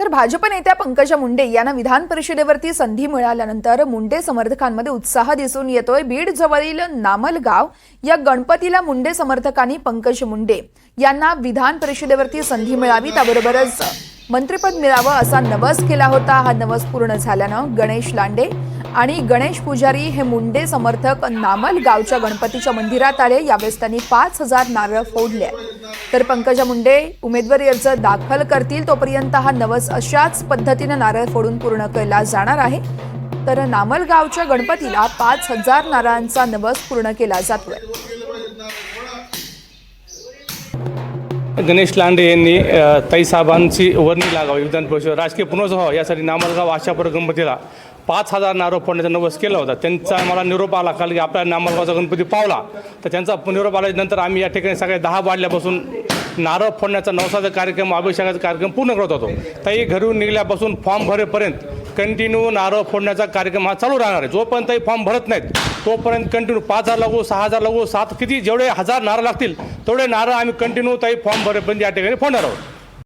तर भाजप नेत्या पंकजा मुंडे यांना विधान परिषदेवरती संधी मिळाल्यानंतर मुंडे समर्थकांमध्ये उत्साह दिसून येतोय। बीड जवळील नामलगाव या गणपतीला मुंडे समर्थकांनी पंकजा मुंडे यांना विधान परिषदेवरती संधी मिळावी त्याबरोबरच मंत्रिपद मिळावं असा नवस केला होता। हा नवस पूर्ण झाल्यानं गणेश लांडे आणि गणेश पुजारी हे मुंडे समर्थक नामलगावच्या गणपतीच्या मंदिरात आले। यावेळेस त्यांनी 5000 नारळ फोडले। तर पंकजा मुंडे उमेदवारी अर्ज दाखल करतील तोपर्यंत हा नवस अशाच पद्धतीने नारळ फोडून पूर्ण केला जाणार आहे। तर नामलगावच्या गणपतीला 5000 नारळांचा नवस पूर्ण केला जातोय। गणेश लांडे यांनी ताईसाहेबांची वर्णी लागावी विधान परिषद राजकीय पुनर्वसन व्हावं यासाठी नामलगाव आशापूर गणपतीला 5000 नारळ फोडण्याचा नवस केला होता। त्यांचा मला निरोप आला काल की आपल्या नामलगावचा गणपती पावला। तर त्यांचा निरोप आल्यानंतर आम्ही या ठिकाणी सकाळी 10 वाजल्यापासून नारळ फोडण्याचा नवसाचा कार्यक्रम अभिषेकाचा कार्यक्रम पूर्ण करत होतो। ताई घरून निघाल्यापासून फॉर्म भरेपर्यंत कंटिन्यू नारळ फोडण्याचा कार्यक्रम हा चालू राहणार आहे। जोपर्यंत ताई फॉर्म भरत नाहीत तोपर्यंत कंटिन्यू 5000 लागू 6000 लागू 7 किती जेवढे 1000 नारळ लागतील तेवढे नारळ आम्ही कंटिन्यू ताई फॉर्म भरेपर्यंत या ठिकाणी फोडणार आहोत।